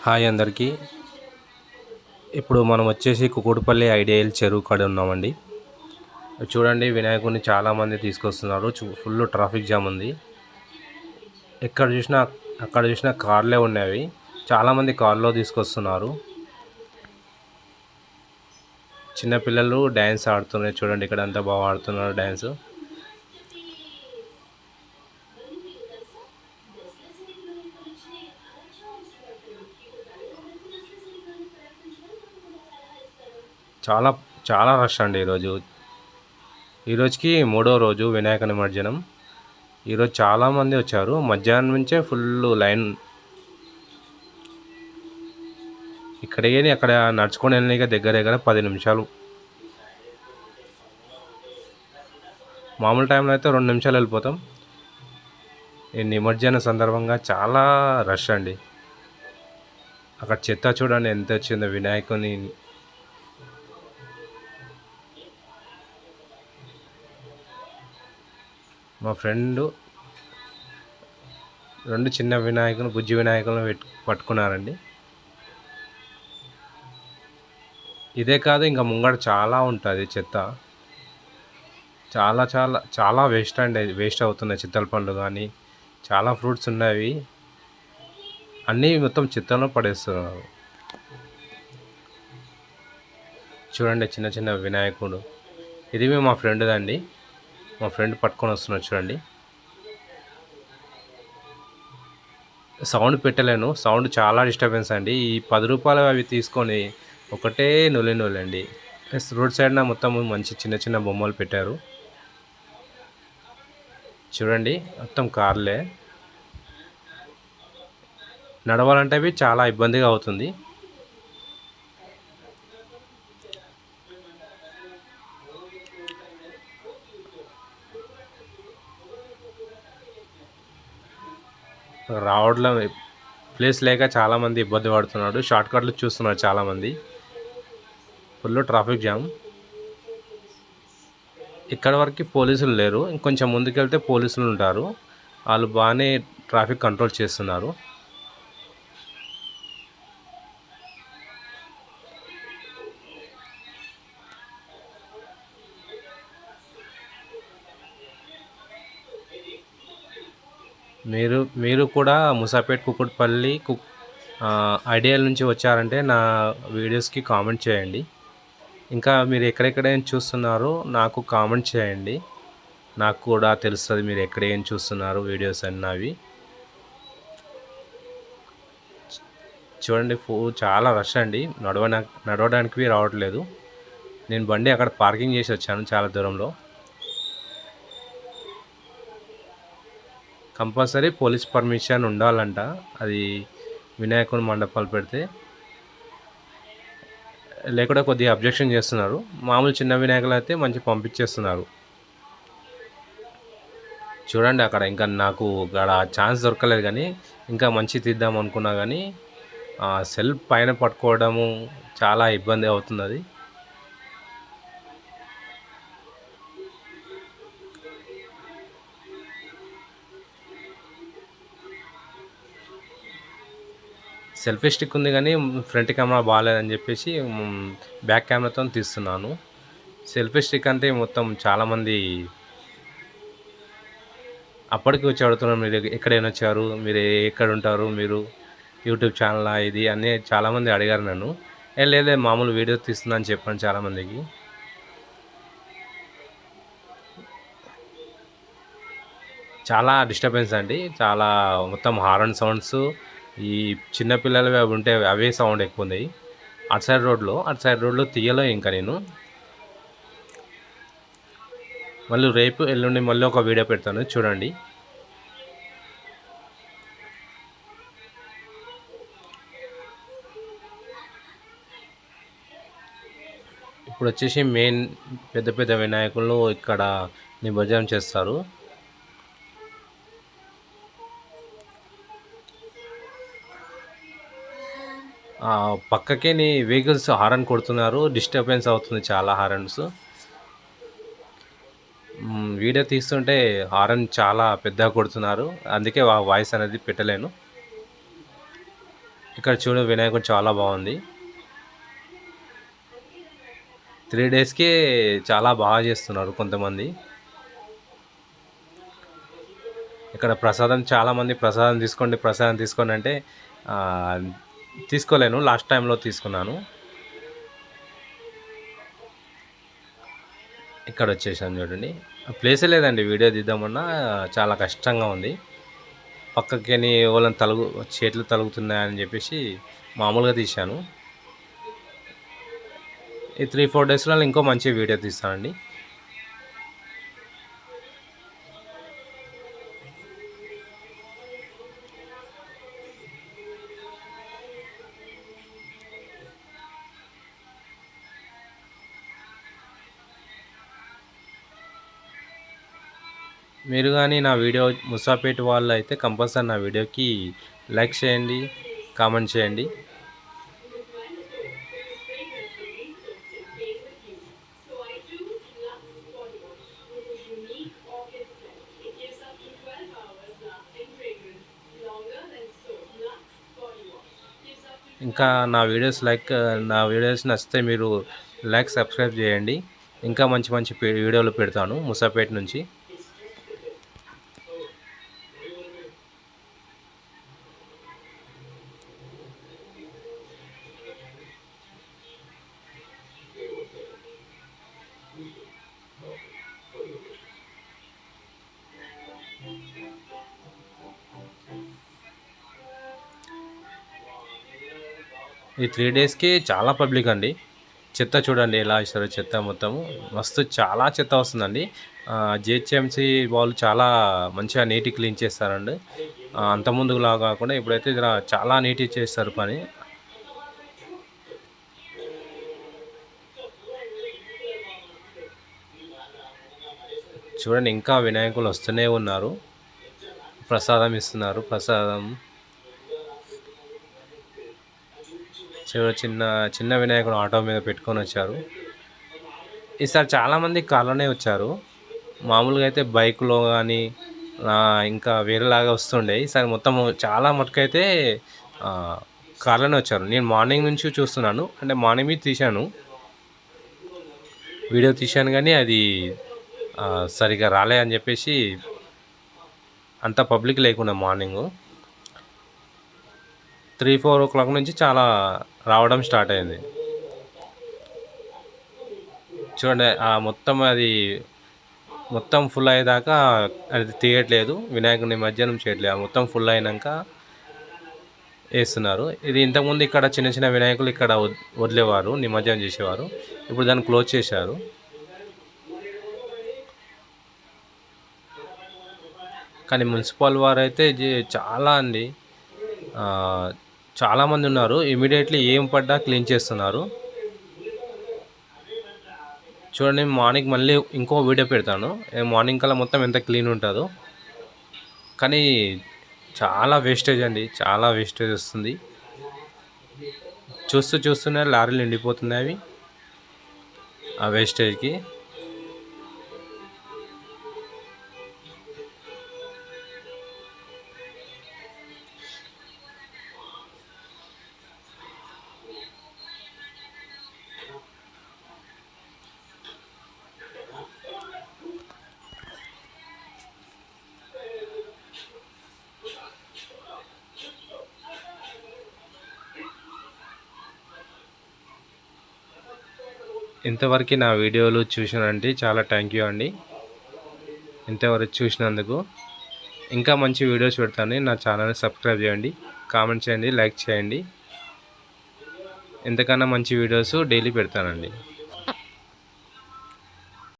Hi అందరికీ. ఇప్పుడు మనం వచ్చేసి కుకుడుపల్లి ఐడియల్ చెరువు కాడ ఉన్నామండి. చూడండి, వినాయకుడిని చాలామంది తీసుకొస్తున్నారు. ఫుల్ ట్రాఫిక్ జామ్ ఉంది. ఎక్కడ చూసినా అక్కడ చూసినా కార్లే ఉన్నవి. చాలామంది కార్లో తీసుకొస్తున్నారు. చిన్నపిల్లలు డ్యాన్స్ ఆడుతున్నారు. చూడండి, ఇక్కడ అంతా బాగా ఆడుతున్నారు డ్యాన్స్. చాలా చాలా రష్ అండి ఈరోజుకి మూడో రోజు వినాయక నిమజ్జనం. ఈరోజు చాలామంది వచ్చారు. మధ్యాహ్నం నుంచే ఫుల్ లైన్. అక్కడ నడుచుకొని వెళ్ళినాక దగ్గర 10 నిమిషాలు. మామూలు టైంలో అయితే 2 నిమిషాలు వెళ్ళిపోతాం. ఈ నిమజ్జన సందర్భంగా చాలా రష్ అండి. అక్కడ చెత్త చూడండి ఎంత వచ్చిందో వినాయకుని. మా ఫ్రెండు 2 చిన్న వినాయకులు, బుజ్జి వినాయకులను పట్టుకున్నారండి. ఇదే కాదు, ఇంకా ముంగడ చాలా ఉంటుంది చెత్త. చాలా చాలా చాలా వేస్ట్ అవుతున్నాయి. చిత్తల పండ్లు కానీ చాలా ఫ్రూట్స్ ఉన్నవి, అన్నీ మొత్తం చెత్తలో పడేస్తున్నారు. చూడండి, చిన్న చిన్న వినాయకుడు. ఇది మా ఫ్రెండ్దండి. మా ఫ్రెండ్ పట్టుకొని వస్తున్నారు. చూడండి, సౌండ్ పెట్టలేను. సౌండ్ చాలా డిస్టర్బెన్స్ అండి. ఈ 10 రూపాయలు అవి తీసుకొని ఒకటే నొలండి. రోడ్ సైడ్న మొత్తం మంచి చిన్న చిన్న బొమ్మలు పెట్టారు. చూడండి, మొత్తం కార్లే. నడవాలంటే అవి చాలా ఇబ్బందిగా అవుతుంది. రావడంలో ప్లేస్ లేక చాలామంది ఇబ్బంది పడుతున్నాడు. షార్ట్ కట్లు చూస్తున్నారు చాలామంది. Full traffic jam. ఇక్కడ వరకు పోలీసులు లేరు. ఇంకొంచెం ముందుకెళ్తే పోలీసులు ఉంటారు. వాళ్ళు బాగానే ట్రాఫిక్ కంట్రోల్ చేస్తున్నారు. మీరు కూడా ముసాపేట్ కుకుట్పల్లి ఐడియల్ నుంచి వచ్చారంటే నా వీడియోస్కి కామెంట్ చేయండి. ఇంకా మీరు ఎక్కడెక్కడేం చూస్తున్నారో నాకు కామెంట్ చేయండి. నాకు కూడా తెలుస్తుంది మీరు ఎక్కడేం చూస్తున్నారు వీడియోస్ అన్నవి. చూడండి, చాలా రష్ అండి. నడవడానికి రావట్లేదు. నేను బండి అక్కడ పార్కింగ్ చేసి వచ్చాను చాలా దూరంలో. కంపల్సరీ పోలీస్ పర్మిషన్ ఉండాలంట. అది వినాయకుని మండపాలు పెడితే. లేకుండా కొద్దిగా అబ్జెక్షన్ చేస్తున్నారు. మామూలు చిన్న వినాయకులు అయితే మంచి పంపించేస్తున్నారు. చూడండి, అక్కడ ఇంకా నాకు అక్కడ ఛాన్స్ దొరకలేదు, కానీ ఇంకా మంచి తీద్దాం అనుకున్నా, కానీ సెల్ పైన పట్టుకోవడము చాలా ఇబ్బంది అవుతుంది. సెల్ఫీ స్టిక్ ఉంది, కానీ ఫ్రంట్ కెమెరా బాగాలేదని చెప్పేసి బ్యాక్ కెమెరాతో తీస్తున్నాను. సెల్ఫీ స్టిక్ అంటే మొత్తం చాలామంది అప్పటికి వచ్చి అడుగుతున్నారు, మీరు ఎక్కడైనా వచ్చారు, మీరు ఎక్కడ ఉంటారు, మీరు యూట్యూబ్ ఛానల్ ఇది అని చాలామంది అడిగారు నన్ను. లేదు మామూలు వీడియో తీస్తున్నా అని చెప్పాను చాలామందికి. చాలా డిస్టర్బెన్స్ అండి. చాలా మొత్తం హారన్ సౌండ్స్, ఈ చిన్నపిల్లలవి అవి ఉంటే అవే సౌండ్ ఎక్కువ ఉన్నాయి. అటు సైడ్ రోడ్లో తీయలో ఇంకా నేను మళ్ళీ రేపు ఎల్లుండి మళ్ళీ ఒక వీడియో పెడతాను, చూడండి. ఇప్పుడు వచ్చేసి మెయిన్ పెద్ద పెద్ద వినాయకులు ఇక్కడ నిమజ్జనం చేస్తారు. పక్కకే వెహికల్స్ హారన్ కొడుతున్నారు. డిస్టర్బెన్స్ అవుతుంది చాలా హారన్స్. వీడియో తీస్తుంటే హారన్ చాలా పెద్దగా కొడుతున్నారు, అందుకే వాయిస్ అనేది పెట్టలేను. ఇక్కడ చూడు వినాయకుడు చాలా బాగుంది. 3 డేస్‌కే చాలా బాగా చేస్తున్నారు కొంతమంది. ఇక్కడ ప్రసాదం చాలామంది ప్రసాదం తీసుకోండి అంటే తీసుకోలేను. లాస్ట్ టైంలో తీసుకున్నాను. ఇక్కడ వచ్చేసాను చూడండి. ప్లేసే లేదండి వీడియో తీద్దామన్నా చాలా కష్టంగా ఉంది. పక్కకి ఎవరైనా చేతులు తలుగుతున్నాయని చెప్పేసి మామూలుగా తీశాను. ఈ 3-4 డేస్లో ఇంకో మంచి వీడియో తీస్తానండి. మీరు కానీ నా వీడియో ముసాపేట వాళ్ళు అయితే కంపల్సరీ నా వీడియోకి లైక్ చేయండి, కామెంట్ చేయండి. ఇంకా నా వీడియోస్ నచ్చితే మీరు లైక్ సబ్స్క్రైబ్ చేయండి. ఇంకా మంచి మంచి వీడియోలు పెడతాను ముసాపేట నుంచి. ఈ 3 డేస్కి చాలా పబ్లిక్ అండి. చెత్త చూడండి ఎలా ఇస్తారో, చెత్త మొత్తము మస్తు చాలా చెత్త వస్తుందండి. జిహెచ్ఎంసి వాళ్ళు చాలా మంచిగా నీట్గా క్లీన్ చేస్తారండి. అంతకుముందులా కాకుండా ఇప్పుడైతే చాలా నీట్గా చేస్తారు పని. చూడండి ఇంకా వినాయకులు వస్తూనే ఉన్నారు. ప్రసాదం ఇస్తున్నారు. చిన్న వినాయకుడు ఆటో మీద పెట్టుకొని వచ్చారు. ఈసారి చాలామంది కార్లోనే వచ్చారు. మామూలుగా అయితే బైక్లో కానీ ఇంకా వేరేలాగా వస్తుండే. ఈసారి మొత్తం చాలా మటుకైతే కార్లోనే వచ్చారు. నేను మార్నింగ్ నుంచి చూస్తున్నాను. అంటే మార్నింగ్ మీద తీశాను, వీడియో తీశాను, కానీ అది సరిగా రాలే అని చెప్పేసి అంత పబ్లిక్ లేకుండా మార్నింగు 3-4 o'clock నుంచి చాలా రావడం స్టార్ట్ అయింది. చూడండి మొత్తం ఫుల్ అయ్యేదాకా అది తీయట్లేదు, వినాయకుడి నిమజ్జనం చేయట్లేదు. మొత్తం ఫుల్ అయినాక వేస్తున్నారు. ఇది ఇంతకుముందు ఇక్కడ చిన్న చిన్న వినాయకులు ఇక్కడ వదిలేవారు, నిమజ్జనం చేసేవారు. ఇప్పుడు దాన్ని క్లోజ్ చేశారు. కానీ మున్సిపల్ వారు అయితే చాలామంది ఉన్నారు. ఇమీడియట్లీ ఏం పడ్డా క్లీన్ చేస్తున్నారు. చూడండి మార్నింగ్ మళ్ళీ ఇంకో వీడియో పెడతాను. మార్నింగ్ కల్లా మొత్తం ఎంత క్లీన్ ఉంటుందో. కానీ చాలా వేస్టేజ్ అండి, చాలా వేస్టేజ్ వస్తుంది. చూస్తూనే లారీలు నిండిపోతున్నాయి అవి ఆ వేస్టేజ్కి. ఇంతవరకు నా వీడియోలు చూసినంటే చాలా థ్యాంక్ యూ అండి. ఇంతవరకు చూసినందుకు. ఇంకా మంచి వీడియోస్ పెడతాను. నా ఛానల్ని సబ్స్క్రైబ్ చేయండి, కామెంట్ చేయండి, లైక్ చేయండి. ఎంతకన్నా మంచి వీడియోస్ డైలీ పెడతానండి.